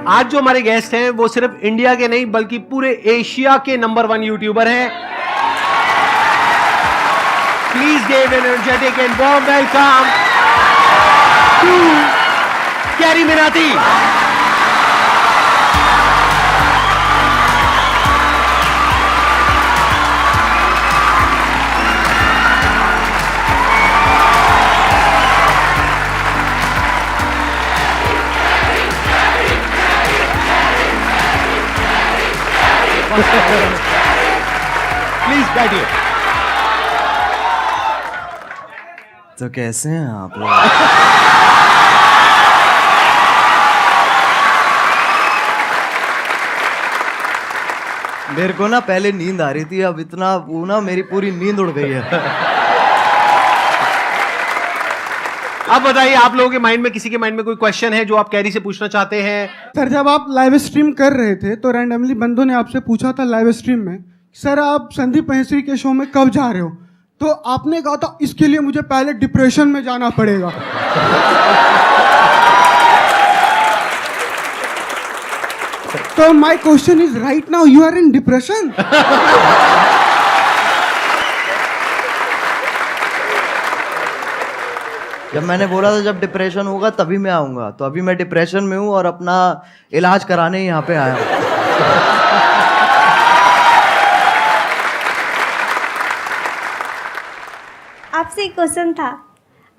आज जो हमारे गेस्ट हैं वो सिर्फ इंडिया के नहीं बल्कि पूरे एशिया के नंबर 1 यूट्यूबर हैं। Please give an energetic and warm welcome to Carry Minati. Please बैठिए। तो कैसे हैं आप लोग? मेरे को ना पहले नींद आ रही थी, अब इतना वो ना मेरी पूरी नींद उड़ गई है। अब बताइए, आप लोगों के माइंड में, किसी के माइंड में कोई क्वेश्चन है जो आप कैरी से पूछना चाहते हैं? सर, जब आप लाइव स्ट्रीम कर रहे थे तो रैंडमली बंदों ने आपसे पूछा था लाइव स्ट्रीम में, सर आप संदीप महेश्वरी के शो में कब जा रहे हो? तो आपने कहा था इसके लिए मुझे पहले डिप्रेशन में जाना पड़ेगा। तो my question is, right now you are in depression? जब मैंने बोला था जब डिप्रेशन होगा तभी मैं आऊंगा, तो अभी मैं डिप्रेशन में हूँ और अपना इलाज कराने यहाँ पे आया हूँ। आपसे एक क्वेश्चन था,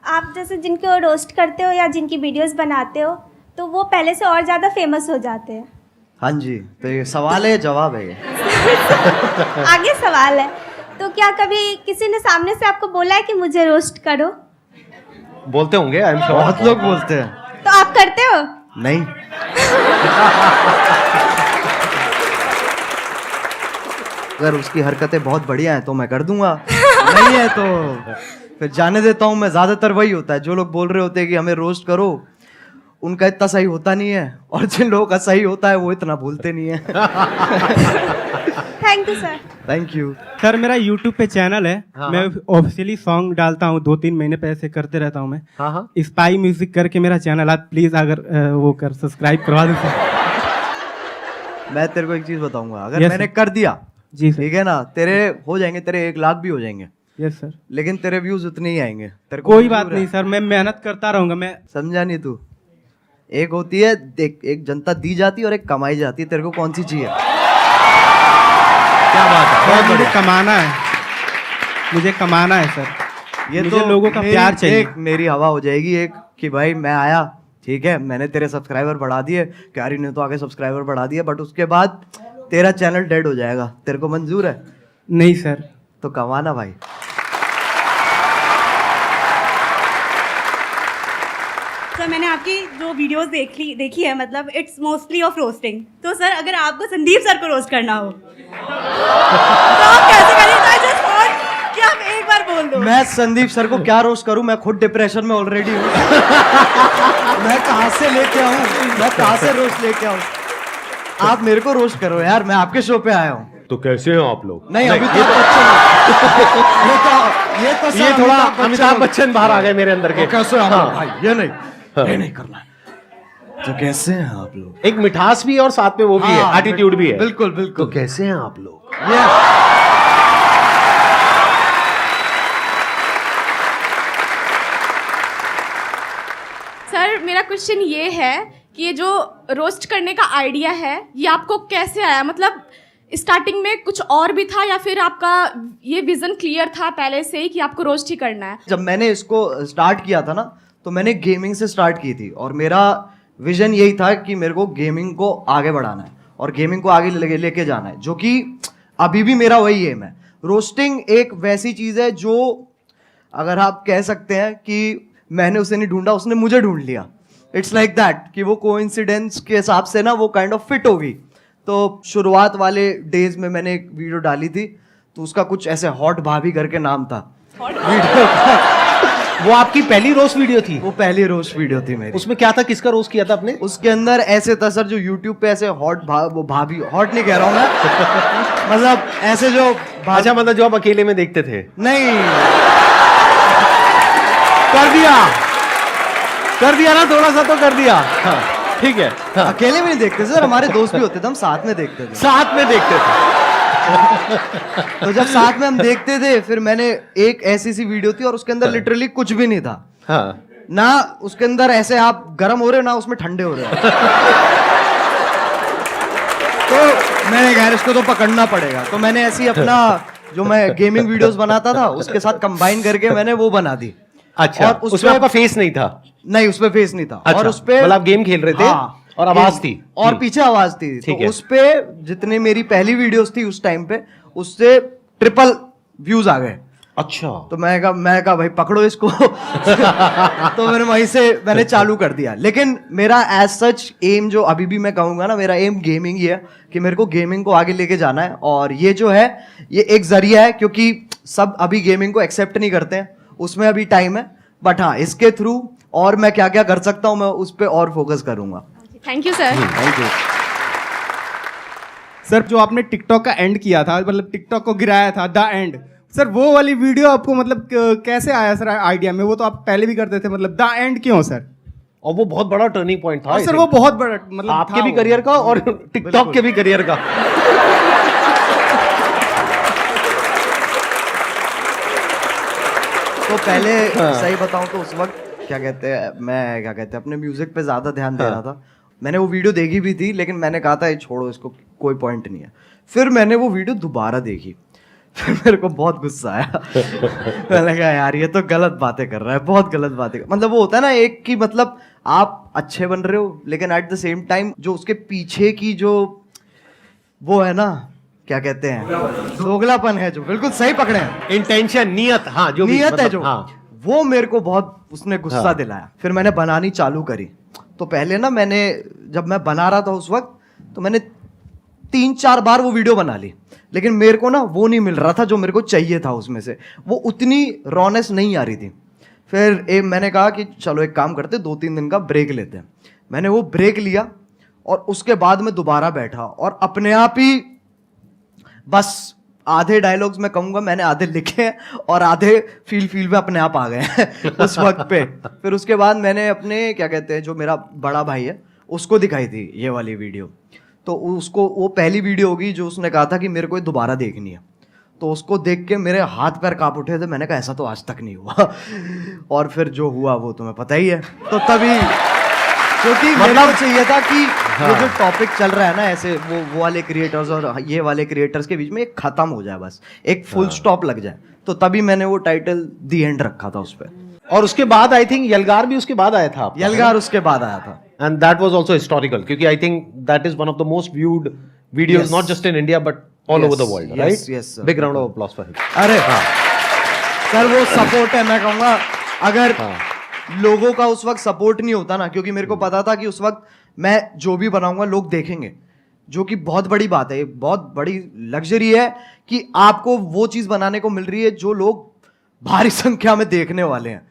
आप जैसे जिनको रोस्ट करते हो या जिनकी वीडियोस बनाते हो तो वो पहले से और ज़्यादा फेमस हो जाते हैं। हाँ जी, तो ये सवाल है, जवाब है ये। आगे सवाल है, तो क्या कभी किसी ने सामने से आपको बोला है कि मुझे रोस्ट करो? बोलते होंगे, आई एम श्योर। बहुत लोग बोलते हैं। तो आप करते हो? नहीं। अगर उसकी हरकतें बहुत बढ़िया हैं तो मैं कर दूंगा, नहीं है तो फिर जाने देता हूँ मैं। ज्यादातर वही होता है, जो लोग बोल रहे होते हैं कि हमें रोस्ट करो, उनका इतना सही होता नहीं है, और जिन लोगों का सही होता है वो इतना भूलते नहीं है। Thank you sir. Thank you sir. मेरा YouTube पे चैनल है, हाँ, मैं ऑफिशियली सॉन्ग डालता हूँ, 2-3 महीने पे ऐसे करते रहता हूँ मैं। हाँ हाँ, स्पाई म्यूजिक करके मेरा चैनल, आप प्लीज अगर वो कर सब्सक्राइब करवा दो सर। मैं तेरे को एक चीज बताऊंगा, अगर Yes, मैंने sir. कर दिया जी सर। ठीक है ना, तेरे हो जाएंगे, तेरे 1 लाख भी हो जाएंगे, यस सर। लेकिन तेरे व्यूज उतने ही आएंगे। तेरे को कोई मंजूर बात है? नहीं सर, मैं मेहनत करता रहूंगा। मैं समझा नहीं तू? एक होती है देख, एक जनता दी जाती है और एक कमाई जाती है, तेरे को कौन सी चाहिए? क्या बात है, बहुत मुझे बढ़िया। कमाना है, मुझे कमाना है सर। ये मुझे तो लोगों का प्यार चाहिए। एक मेरी हवा हो जाएगी एक कि भाई मैं आया, ठीक है, मैंने तेरे सब्सक्राइबर बढ़ा दिए, क्यारी ने तो आगे सब्सक्राइबर बढ़ा दिए, बट उसके बाद तेरा चैनल डेड हो जाएगा। तेरे को मंजूर है? नहीं सर। तो कमाना भाई। सर, मैंने आपकी जो वीडियोस देखी है, मतलब इट्स मोस्टली ऑफ रोस्टिंग। तो सर, अगर आपको संदीप सर को रोस्ट करना हो तो आप कैसे करेंगे? जस्ट वॉन्ट कि आप एक बार बोल दो। मैं संदीप सर को क्या रोस्ट करूं? मैं खुद डिप्रेशन में ऑलरेडी हूं। मैं कहां से लेके आऊं? मैं कहां से रोस्ट लेके आऊं? आप मेरे को रोस्ट करो यार, मैं आपके शो पे आया हूं। तो कैसे हो आप लोग? नहीं, अभी तो बच्चन ये थोड़ा अमिताभ बच्चन बाहर आ गए मेरे अंदर के। कैसे हैं आप हाँ। लोग? भाई ये नहीं, ये नहीं करना है। तो कैसे हैं आप लोग? एक मिठास भी है और साथ में वो भी है, हाँ, एटीट्यूड भी है। बिल्कुल तो बिल्कुल। कैसे हैं आप लोग? ये सर, मेरा क्वेश्चन ये है कि ये जो रोस्ट करने का आइडिया है ये आपको कैसे आया? मतलब स्टार्टिंग में कुछ और भी था या फिर आपका ये विजन क्लियर था पहले से ही कि आपको रोस्ट ही करना है? जब मैंने इसको स्टार्ट किया था ना, तो मैंने गेमिंग से स्टार्ट की थी, और मेरा विजन यही था कि मेरे को गेमिंग को आगे बढ़ाना है और गेमिंग को आगे लेके जाना है, जो कि अभी भी मेरा वही एम है। रोस्टिंग एक वैसी चीज़ है जो, अगर आप कह सकते हैं कि मैंने उसे नहीं ढूंढा, उसने मुझे ढूंढ लिया। इट्स लाइक दैट कि वो कोइंसिडेंस के हिसाब से ना वो काइंड ऑफ फिट होगी। तो शुरुआत वाले डेज में मैंने एक वीडियो डाली थी, तो उसका कुछ ऐसे हॉट भाभी करके नाम था वीडियो का। वो आपकी पहली रोस्ट वीडियो थी? वो पहली रोस्ट वीडियो थी मेरी। उसमें क्या था, किसका रोस्ट किया था आपने? उसके अंदर ऐसे था सर, जो यूट्यूब पे ऐसे वो भाभी, हॉट नहीं कह रहा हूँ मैं, मतलब ऐसे जो अच्छा, मतलब जो आप अकेले में देखते थे? नहीं, कर दिया ना, थोड़ा सा तो कर दिया। हाँ। ठीक है, अकेले भी नहीं देखते सर, हमारे दोस्त भी होते थे, हम साथ में देखते थे। साथ में देखते थे। तो जब साथ में हम देखते थे, फिर मैंने एक ऐसी सी वीडियो थी और उसके अंदर लिटरली कुछ भी नहीं था। हाँ, ना उसके अंदर ऐसे आप गर्म हो रहे हो, ना उसमें ठंडे हो रहे हो। तो मैंने कहा इसको तो पकड़ना पड़ेगा, तो मैंने ऐसी अपना जो मैं गेमिंग वीडियोस बनाता था उसके साथ कंबाइन करके मैंने वो बना दी। अच्छा, और उसमें आपका फेस नहीं था? नहीं, उसपे फेस नहीं था। अच्छा, और उसपे मतलब आप गेम खेल रहे थे, हाँ, और आवाज थी और पीछे आवाज थी। ठीक तो है। उसपे जितने मेरी पहली वीडियोस थी उस टाइम पे, उससे ट्रिपल व्यूज आ गए। अच्छा, तो मैं कहा भाई पकड़ो इसको। तो मैंने वहीं से मैंने चालू कर दिया। लेकिन मेरा एज सच एम जो अभी भी मैं कहूंगा ना, मेरा एम गेमिंग ही है कि मेरे को गेमिंग को आगे लेके जाना है। और ये जो है ये एक जरिया है, क्योंकि सब अभी गेमिंग को एक्सेप्ट नहीं करते हैं, उसमें अभी टाइम है। बट हाँ, इसके थ्रू और मैं क्या क्या कर सकता हूँ मैं उस पर और फोकस करूंगा। Thank you sir. Thank you. Sir जो आपने टिकटॉक का एंड किया था, मतलब टिकटॉक को गिराया था, द एंड, सर वो वाली वीडियो आपको मतलब कैसे आया सर आइडिया में? वो तो आप पहले भी करते थे, मतलब द एंड क्यों सर? और वो बहुत बड़ा टर्निंग पॉइंट था। और सर वो बहुत बड़ा मतलब आपके था भी वो। करियर का और टिकटॉक के भी करियर का। तो पहले सही बताऊं तो उस वक्त क्या कहते हैं अपने म्यूजिक पे ज्यादा ध्यान दे रहा था। मैंने वो वीडियो देखी भी थी, लेकिन मैंने कहा था ये छोड़ो, इसको कोई पॉइंट नहीं है। फिर मैंने वो वीडियो दोबारा देखी, फिर मेरे को बहुत गुस्सा आया। मैंने कहा यार ये तो गलत बातें कर रहा है, बहुत गलत बातें मतलब वो होता है ना एक कि मतलब आप अच्छे बन रहे हो, लेकिन एट द सेम टाइम जो उसके पीछे की जो वो है ना, क्या कहते हैं, दोगलापन है, जो बिल्कुल सही पकड़े हैं, इंटेंशन, नियत, हाँ, जो भी नियत है मतलब, जो, हाँ, वो मेरे को बहुत उसने गुस्सा हाँ। दिलाया। फिर मैंने बनानी चालू करी। तो पहले ना मैंने जब मैं बना रहा था उस वक्त, तो मैंने 3-4 बार वो वीडियो बना ली, लेकिन मेरे को ना वो नहीं मिल रहा था जो मेरे को चाहिए था उसमें से, वो उतनी रॉनेस नहीं आ रही थी। फिर मैंने कहा कि चलो एक काम करते, 2-3 दिन का ब्रेक लेते हैं। मैंने वो ब्रेक लिया और उसके बाद मैं दोबारा बैठा और अपने आप ही बस आधे डायलॉग्स मैं कहूंगा मैंने आधे लिखे हैं और आधे फील में अपने आप आ गए हैं उस वक्त पे। फिर उसके बाद मैंने अपने क्या कहते हैं जो मेरा बड़ा भाई है उसको दिखाई थी ये वाली वीडियो। तो उसको वो पहली वीडियो होगी जो उसने कहा था कि मेरे को ये दोबारा देखनी है। तो उसको देख के मेरे हाथ पैर कांप उठे थे। मैंने कहा ऐसा तो आज तक नहीं हुआ। और फिर जो हुआ वो तुम्हें पता ही है। तो तभी क्योंकि मतलब चाहिए था कि ये जो टॉपिक चल रहा है ना ऐसे वो वाले क्रिएटर्स और ये वाले क्रिएटर्स के बीच में एक खत्म हो जाए, बस एक फुल स्टॉप लग जाए। तो तभी मैंने वो टाइटल दी एंड रखा था उस पर। और उसके बाद आई थिंक यलगार भी उसके बाद आया था आपका, यलगार उसके बाद आया था। And that was also historical, क्योंकि I think that is one of the most viewed videos Yes. Not just in India but all Yes, over the world, yes, right? yes, sir. Big round of applause for him. अरे sir वो support है, मैं कहूँगा अगर लोगों का उस वक्त सपोर्ट नहीं होता ना, क्योंकि मेरे को पता था कि उस वक्त मैं जो भी बनाऊंगा लोग देखेंगे, जो कि बहुत बड़ी बात है, ये बहुत बड़ी लग्जरी है कि आपको वो चीज़ बनाने को मिल रही है जो लोग भारी संख्या में देखने वाले हैं।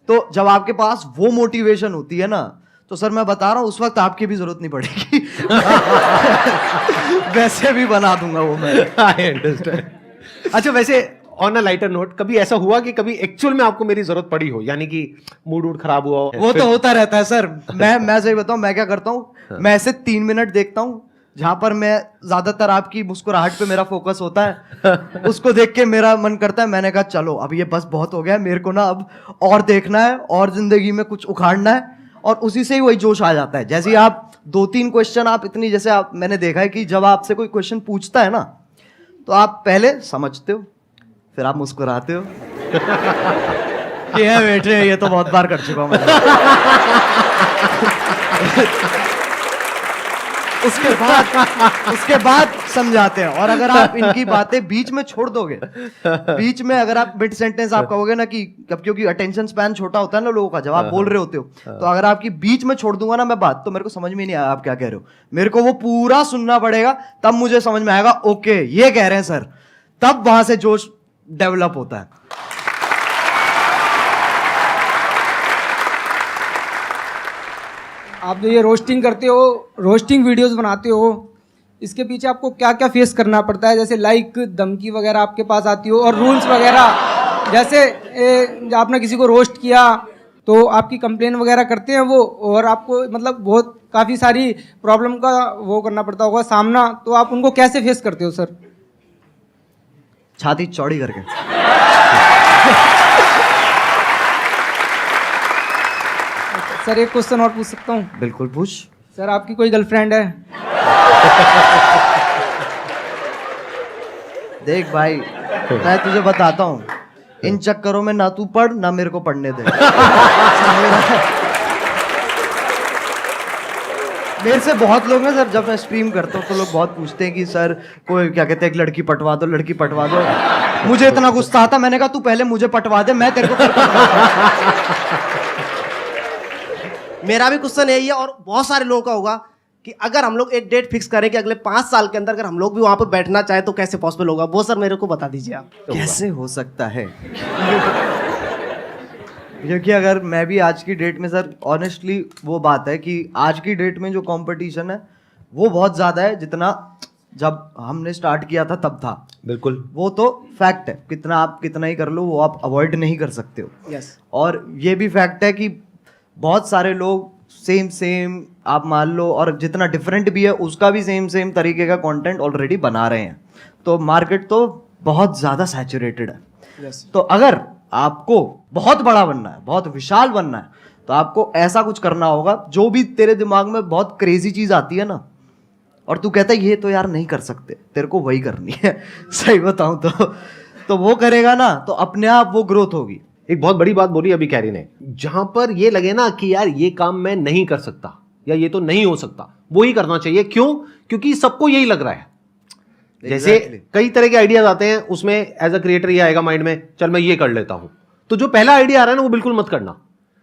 तो जब आपके पास वो मोटिवेशन होती है ना, तो सर मैं बता रहा हूँ उस वक्त आपकी भी जरूरत नहीं पड़ेगी। वैसे भी बना दूंगा वो मैं। I understand. अच्छा, वैसे ऑन अ लाइटर नोट, कभी ऐसा हुआ कि कभी एक्चुअल में आपको मेरी जरूरत पड़ी हो, यानी कि मूड वूड खराब हुआ हो? वो तो होता रहता है सर। मैं सही बताऊं, मैं क्या करता हूँ, मैं ऐसे 3 मिनट देखता हूँ जहां पर मैं ज्यादातर आपकी मुस्कुराहट पे मेरा फोकस होता है। उसको देख के मेरा मन करता है, मैंने कहा चलो अब ये बस बहुत हो गया, मेरे को ना अब और देखना है और जिंदगी में कुछ उखाड़ना है। और उसी से ही वही जोश आ जाता है। जैसे आप 2-3 क्वेश्चन आप इतनी, जैसे आप मैंने देखा है कि जब आपसे कोई क्वेश्चन पूछता है ना, तो आप पहले समझते हो, फिर आप मुस्कुराते हो कि है बेटे ये तो बहुत बार कर चुका हूं मैं। उसके बाद समझाते हैं। और अगर आप इनकी बातें बीच में छोड़ दोगे, बीच में अगर आप मिड सेंटेंस आप कहोगे ना कि क्योंकि अटेंशन स्पैन छोटा होता है ना लोगों का, जब आप बोल रहे होते हो, तो अगर आपकी बीच में छोड़ दूंगा ना मैं बात, तो मेरे को समझ में नहीं आया आप क्या कह रहे हो। मेरे को वो पूरा सुनना पड़ेगा, तब मुझे समझ में आएगा ओके ये कह रहे हैं सर, तब वहां से जोश डेवलप होता है। आप जो ये रोस्टिंग करते हो, रोस्टिंग वीडियोस बनाते हो, इसके पीछे आपको क्या क्या फेस करना पड़ता है? जैसे लाइक धमकी वगैरह आपके पास आती हो और रूल्स वगैरह, जैसे आपने किसी को रोस्ट किया तो आपकी कंप्लेन वगैरह करते हैं वो, और आपको मतलब बहुत काफ़ी सारी प्रॉब्लम का वो करना पड़ता होगा सामना, तो आप उनको कैसे फेस करते हो सर? छाती चौड़ी करके। सर एक क्वेश्चन और पूछ सकता हूँ? बिल्कुल पूछ। सर आपकी कोई गर्लफ्रेंड है? देख भाई, मैं तुझे बताता हूँ, इन चक्करों में ना तू पढ़ ना मेरे को पढ़ने दे। मेरे से बहुत लोग हैं सर, जब मैं स्ट्रीम करता हूँ तो लोग बहुत पूछते हैं कि सर कोई क्या कहते हैं, एक लड़की पटवा दो, लड़की पटवा दो। मुझे इतना गुस्सा आता, मैंने कहा तू पहले मुझे पटवा दे, मैं तेरे को फिर पटवाऊंगा। मेरा भी क्वेश्चन यही है और बहुत सारे लोगों का होगा कि अगर हम लोग एक डेट फिक्स करें कि अगले 5 साल के अंदर अगर हम लोग भी वहां पर बैठना चाहे तो कैसे पॉसिबल होगा, वो सर मेरे को बता दीजिए आप। कैसे हो सकता है? क्योंकि अगर मैं भी आज की डेट में सर, ऑनेस्टली वो बात है कि आज की डेट में जो कंपटीशन है वो बहुत ज़्यादा है जितना जब हमने स्टार्ट किया था तब था। बिल्कुल, वो तो फैक्ट है, कितना आप कितना ही कर लो वो आप अवॉइड नहीं कर सकते हो। यस। और ये भी फैक्ट है कि बहुत सारे लोग सेम आप मान लो, और जितना डिफरेंट भी है उसका भी सेम तरीके का कंटेंट ऑलरेडी बना रहे हैं, तो मार्केट तो बहुत ज़्यादा सैचुरेटेड है। यस। तो अगर आपको बहुत बड़ा बनना है, बहुत विशाल बनना है, तो आपको ऐसा कुछ करना होगा जो भी तेरे दिमाग में बहुत क्रेजी चीज़ आती है ना, और तू कहता है ये तो यार नहीं कर सकते, तेरे को वही करनी है। सही बताऊं तो वो करेगा ना तो अपने आप वो ग्रोथ होगी। एक बहुत बड़ी बात बोली अभी कैरी ने, जहां पर ये लगे ना कि यार ये काम मैं नहीं कर सकता या ये तो नहीं हो सकता, वो ही करना चाहिए। क्यों? क्योंकि सबको यही लग रहा है। जैसे कई तरह के आइडियाज आते हैं, उसमें एज अ क्रिएटर ये आएगा माइंड में, चल मैं ये कर लेता हूं, तो जो पहला आइडिया आ रहा है ना वो बिल्कुल मत करना,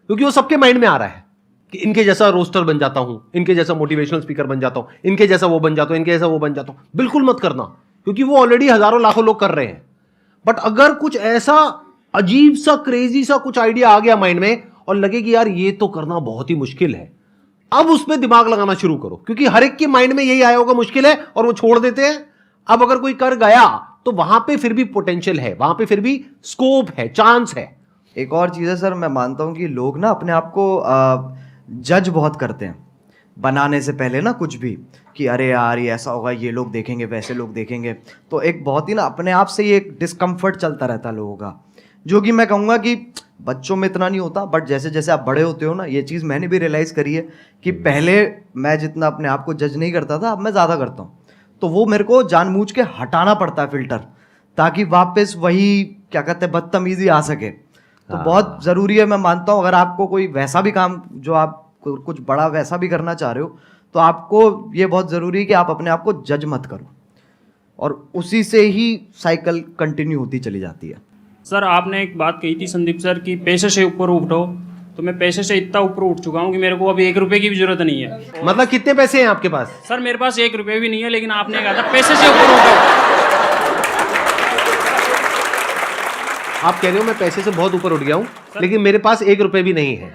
क्योंकि वो सबके माइंड में आ रहा है कि इनके जैसा रोस्टर बन जाता हूं, इनके जैसा मोटिवेशनल स्पीकर बन जाता हूं, इनके जैसा वो बन जाता हूं, इनके जैसा वो बन जाता हूं। बिल्कुल मत करना, क्योंकि वो ऑलरेडी हजारों लाखों लोग कर रहे हैं। बट अगर कुछ ऐसा अजीब सा क्रेजी सा कुछ आइडिया आ गया माइंड में और लगे कि यार ये तो करना बहुत ही मुश्किल है, अब उसमें दिमाग लगाना शुरू करो, क्योंकि हर एक के माइंड में यही आया होगा मुश्किल है और वो छोड़ देते हैं। अब अगर कोई कर गया तो वहां पे फिर भी पोटेंशियल है, वहां पे फिर भी स्कोप है, चांस है। एक और चीज़ है सर, मैं मानता हूँ कि लोग ना अपने आप को जज बहुत करते हैं बनाने से पहले ना, कुछ भी कि अरे यार ये ऐसा होगा, ये लोग देखेंगे, वैसे लोग देखेंगे, तो एक बहुत ही ना अपने आप से ही एक डिस्कम्फर्ट चलता रहता है लोगों का, जो कि मैं कहूँगा कि बच्चों में इतना नहीं होता, बट जैसे जैसे आप बड़े होते हो ना, ये चीज़ मैंने भी रियलाइज़ करी है कि पहले मैं जितना अपने आप को जज नहीं करता था, अब मैं ज़्यादा करता हूँ। तो वो मेरे को जानबूझ के हटाना पड़ता है फिल्टर, ताकि वापस वही क्या कहते हैं बदतमीजी आ सके। तो बहुत ज़रूरी है, मैं मानता हूँ, अगर आपको कोई वैसा भी काम जो आप कुछ बड़ा वैसा भी करना चाह रहे हो, तो आपको ये बहुत ज़रूरी है कि आप अपने आप को जज मत करो, और उसी से ही साइकिल कंटिन्यू होती चली जाती है। सर आपने एक बात कही थी संदीप सर कि पैसे से ऊपर उठो, तो मैं पैसे से इतना ऊपर उठ चुका हूँ कि मेरे को अभी 1 रुपए की भी जरूरत नहीं है। मतलब कितने पैसे हैं आपके पास? सर मेरे पास 1 रुपए भी नहीं है, लेकिन आपने कहा था पैसे से ऊपर उठो। आप कह रहे हो मैं पैसे से बहुत ऊपर उठ गया हूँ, लेकिन मेरे पास 1 रुपए भी नहीं है,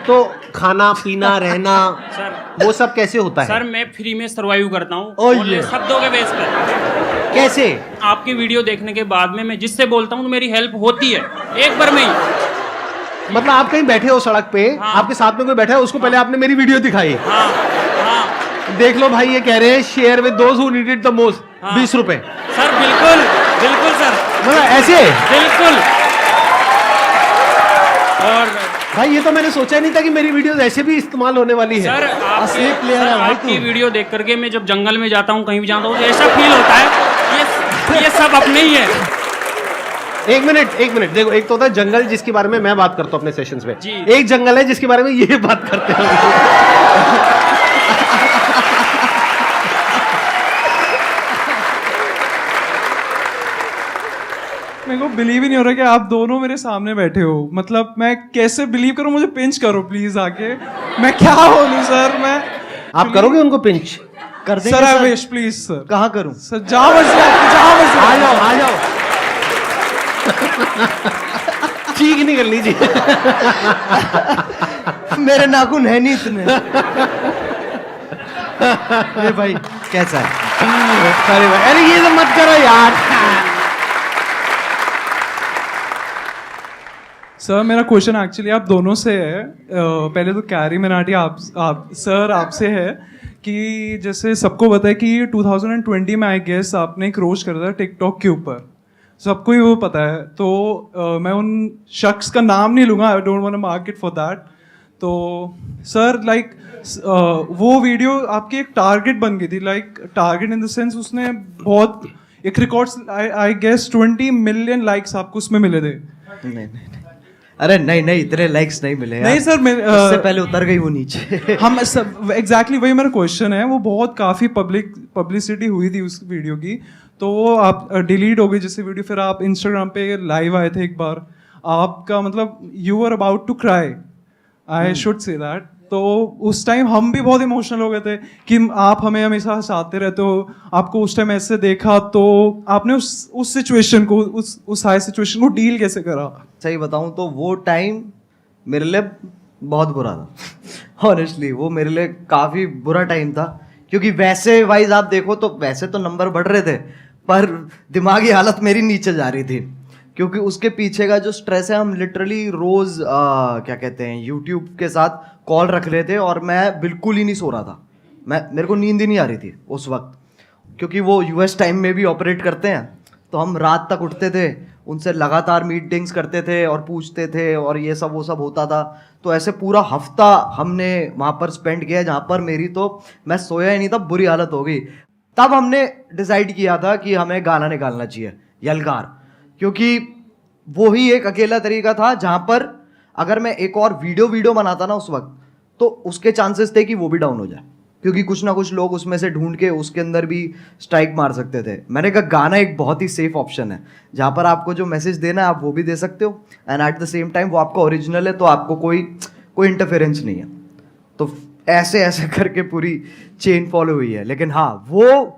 तो खाना पीना रहना सर वो सब कैसे होता है? सर मैं फ्री में सर्वाइव करता हूँ शब्दों के बेस पर। कैसे? आपकी वीडियो देखने के बाद में मैं जिससे बोलता हूँ तो मेरी हेल्प होती है एक बार में ही। मतलब आप कहीं बैठे हो सड़क पे, हाँ। आपके साथ में कोई बैठा है, उसको पहले आपने मेरी वीडियो दिखाई, हाँ हाँ देख लो भाई ये कह रहे हैं share with those who need it the most, 20 रुपए। सर बिल्कुल बिल्कुल सर, मतलब ऐसे बिल्कुल। और भाई ये तो मैंने सोचा नहीं था कि मेरी वीडियोस ऐसे भी इस्तेमाल होने वाली है। सर असली प्लेयर है भाई आपकी वीडियो देख करके मैं जब जंगल में जाता हूँ, कहीं भी जाता हूँ, तो ऐसा फील होता है ये सब अपने ही है। एक मिनट देखो, एक तो होता है जंगल जिसके बारे में मैं बात करता हूँ अपने सेशंस में, जी। एक जंगल है जिसके बारे में ये बात करते हैं। मेरे को बिलीव ही नहीं हो रहा कि आप दोनों मेरे सामने बैठे हो। मतलब मैं कैसे बिलीव करूं? मुझे पिंच करो प्लीज आके। मैं क्या बोलूं सर? मैं आप करोगे उनको पिंच? कर देंगे sir I wish please sir. कहाँ करूं? सर जहाँ मर्जी आ जाओ ठीक नहीं कर लीजिए। मेरे नाखून है नहीं इतने। अरे भाई कैसा है? अरे ये तो मत करो यार। सर मेरा क्वेश्चन एक्चुअली आप दोनों से है। पहले तो कैरी मिनाटी आप सर आपसे है कि जैसे सबको पता है कि 2020 में आई गेस आपने एक रोस्ट करा था टिकटॉक के ऊपर, सबको ही वो पता है। तो मैं उन शख्स का नाम नहीं लूँगा, I don't want to mark it for that. तो सर लाइक वो वीडियो आपकी एक टारगेट बन गई थी, like target in the sense उसने बहुत एक records I guess 20 million likes आपको उसमें मिले थे। नहीं अरे नहीं इतने लाइक्स नहीं मिले नहीं सर, उससे पहले उतर गई वो नीचे। हम सब एग्जैक्टली वही मेरा क्वेश्चन है। वो बहुत काफ़ी पब्लिसिटी हुई थी उस वीडियो की, तो वो आप डिलीट हो गई जैसे वीडियो। फिर आप इंस्टाग्राम पे लाइव आए थे एक बार, आपका मतलब you are about to cry, I should say that. तो उस टाइम हम भी बहुत इमोशनल हो गए थे कि आप हमें हमेशा हंसाते रहते हो, आपको उस टाइम ऐसे देखा, तो आपने उस सिचुएशन को, उस हाई सिचुएशन को डील कैसे करा? सही बताऊं तो वो टाइम मेरे लिए बहुत बुरा था ऑनेस्टली। वो मेरे लिए काफ़ी बुरा टाइम था, क्योंकि वैसे वाइज आप देखो तो वैसे तो नंबर बढ़ रहे थे, पर दिमागी हालत मेरी नीचे जा रही थी, क्योंकि उसके पीछे का जो स्ट्रेस है, हम लिटरली रोज़ क्या कहते हैं यूट्यूब के साथ कॉल रख रहे थे और मैं बिल्कुल ही नहीं सो रहा था। मेरे को नींद ही नहीं आ रही थी उस वक्त, क्योंकि वो यूएस टाइम में भी ऑपरेट करते हैं, तो हम रात तक उठते थे, उनसे लगातार मीटिंग्स करते थे और पूछते थे और ये सब वो सब होता था। तो ऐसे पूरा हफ्ता हमने वहाँ पर स्पेंड किया, जहाँ पर मेरी तो मैं सोया ही नहीं था, बुरी हालत हो गई। तब हमने डिसाइड किया था कि हमें गाना निकालना चाहिए, यलगार, क्योंकि वो ही एक अकेला तरीका था जहाँ पर अगर मैं एक और वीडियो बनाता ना उस वक्त, तो उसके चांसेस थे कि वो भी डाउन हो जाए, क्योंकि कुछ ना कुछ लोग उसमें से ढूंढ के उसके अंदर भी स्ट्राइक मार सकते थे। मैंने कहा गाना एक बहुत ही सेफ ऑप्शन है, जहाँ पर आपको जो मैसेज देना है आप वो भी दे सकते हो, and at the same time वो आपका ओरिजिनल है, तो आपको कोई इंटरफेरेंस नहीं है। तो ऐसे करके पूरी चेन फॉलो हुई है। लेकिन हाँ, वो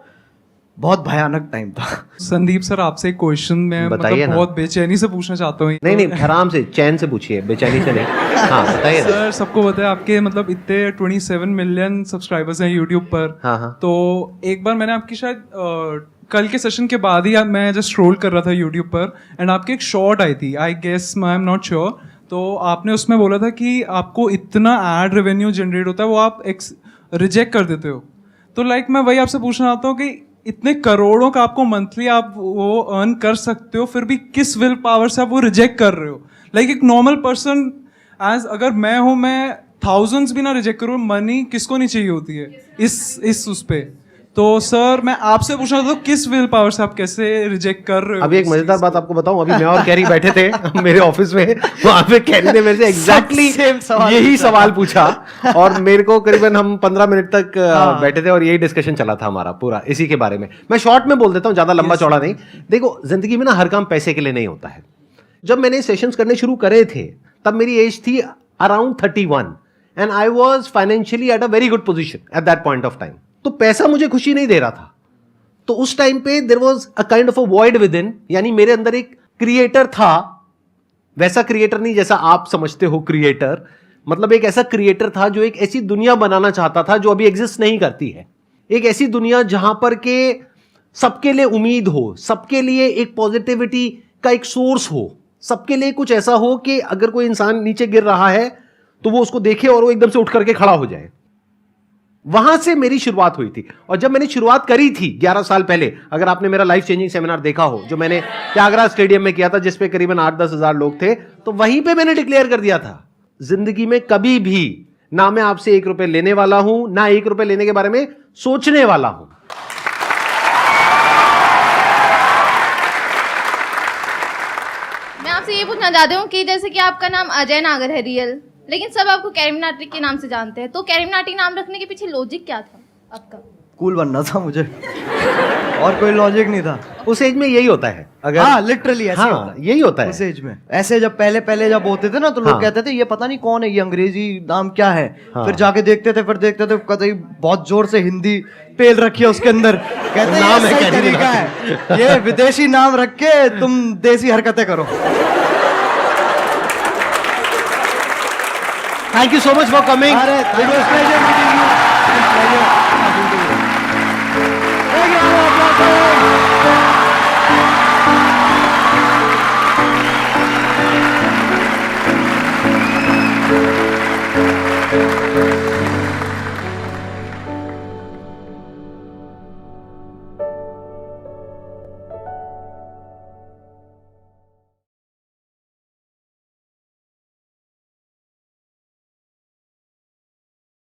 बहुत भयानक टाइम था। संदीप सर आपसे एक क्वेश्चन मैं बताइए ना। बहुत बेचैनी से पूछना चाहता हूँ। नहीं आराम से चैन से पूछिए, बेचैनी से नहीं। हाँ बताइए सर, सबको पता है आपके मतलब इतने 27 मिलियन सब्सक्राइबर्स हैं यूट्यूब पर। हाँ। तो एक बार मैंने आपकी शायद कल के सेशन के बाद ही मैं जस्ट स्क्रॉल कर रहा था यूट्यूब पर, एंड आपकी एक शॉर्ट आई थी, I guess I am not sure, तो आपने उसमें बोला था कि आपको इतना एड रेवेन्यू जनरेट होता है वो आप रिजेक्ट कर देते हो। तो लाइक मैं वही आपसे पूछना चाहता हूँ कि इतने करोड़ों का आपको मंथली आप वो अर्न कर सकते हो, फिर भी किस विल पावर से आप वो रिजेक्ट कर रहे हो? लाइक एक नॉर्मल पर्सन एज अगर मैं हूँ, मैं थाउजेंड्स भी ना रिजेक्ट करूँ, मनी किसको नहीं चाहिए होती है इस उस पे। तो सर मैं आपसे पूछना था, किस विल पावर से आप कैसे रिजेक्ट कर रहे हो? अभी एक मजेदार बात आपको बताऊं, अभी मैं और कैरी बैठे थे मेरे ऑफिस में, वहां पे कैरी ने मेरे से एग्जैक्टली यही सवाल पूछा, और मेरे को करीबन हम 15 मिनट तक बैठे थे और यही डिस्कशन चला था हमारा पूरा इसी के बारे में। मैं शॉर्ट में बोल देता हूँ, ज्यादा लंबा चौड़ा नहीं। देखो, जिंदगी में ना हर काम पैसे के लिए नहीं होता है। जब मैंने सेशंस करने शुरू करे थे तब मेरी एज थी around 31 and I was financially at a very good position at that point of time. तो पैसा मुझे खुशी नहीं दे रहा था। तो उस टाइम पे there was a kind of a void within, यानी मेरे अंदर एक क्रिएटर था, वैसा क्रिएटर नहीं जैसा आप समझते हो क्रिएटर, मतलब एक ऐसा क्रिएटर था जो एक ऐसी दुनिया बनाना चाहता था जो अभी एग्जिस्ट नहीं करती है। एक ऐसी दुनिया जहां पर के सबके लिए उम्मीद हो, सबके लिए एक पॉजिटिविटी का एक सोर्स हो, सबके लिए कुछ ऐसा हो कि अगर कोई इंसान नीचे गिर रहा है तो वो उसको देखे और वो एकदम से उठ करके खड़ा हो जाए। वहां से मेरी शुरुआत हुई थी। और जब मैंने शुरुआत करी थी 11 साल पहले, अगर आपने मेरा लाइफ चेंजिंग सेमिनार देखा हो जो मैंने त्यागराज स्टेडियम में किया था, जिसपे करीबन 8-10 हजार लोग थे, तो वहीं पे मैंने डिक्लेयर कर दिया था, जिंदगी में कभी भी ना मैं आपसे 1 रुपए लेने वाला हूं, ना 1 रुपए लेने के बारे में सोचने वाला हूं। मैं आपसे ये पूछना चाहती हूँ कि जैसे कि आपका नाम अजय नागर है रियल, लेकिन सब आपको कैरी मिनाटी के नाम से जानते हैं, तो कैरी मिनाटी नाम रखने के पीछे लॉजिक क्या था आपका? कूल बनना था मुझे, और कोई लॉजिक नहीं था। उस एज में यही होता है, अगर हाँ लिटरली ऐसे हाँ, होता है यही होता है उस एज में। ऐसे जब पहले जब होते थे ना, तो लोग कहते थे ये पता नहीं कौन है, ये अंग्रेजी नाम क्या है। फिर जाके देखते थे, कहते बहुत जोर से हिंदी पेल रखी है उसके अंदर, कहते नाम है क्या तरीका है, ये विदेशी नाम रख के तुम देसी हरकतें करो। Thank you so much for coming.